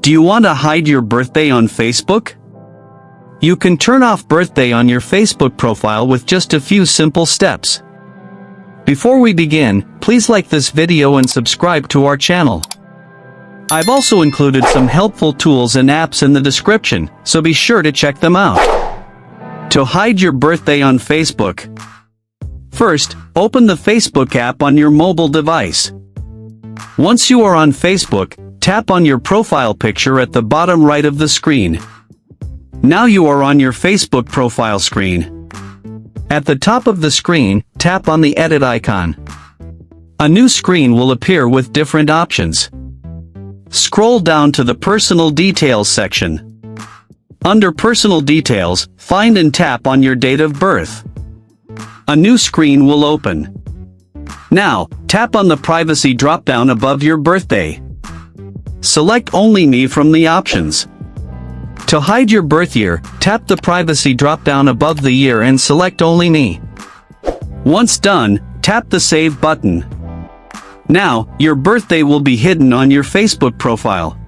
Do you want to hide your birthday on Facebook? You can turn off birthday on your Facebook profile with just a few simple steps. Before we begin, please like this video and subscribe to our channel. I've also included some helpful tools and apps in the description, so be sure to check them out. To hide your birthday on Facebook. First, open the Facebook app on your mobile device. Once you are on Facebook, tap on your profile picture at the bottom right of the screen. Now you are on your Facebook profile screen. At the top of the screen, tap on the edit icon. A new screen will appear with different options. Scroll down to the Personal Details section. Under Personal Details, find and tap on your date of birth. A new screen will open. Now, tap on the Privacy dropdown above your birthday. Select Only Me from the options. To hide your birth year, tap the Privacy dropdown above the year and select Only Me. Once done, tap the Save button. Now, your birthday will be hidden on your Facebook profile.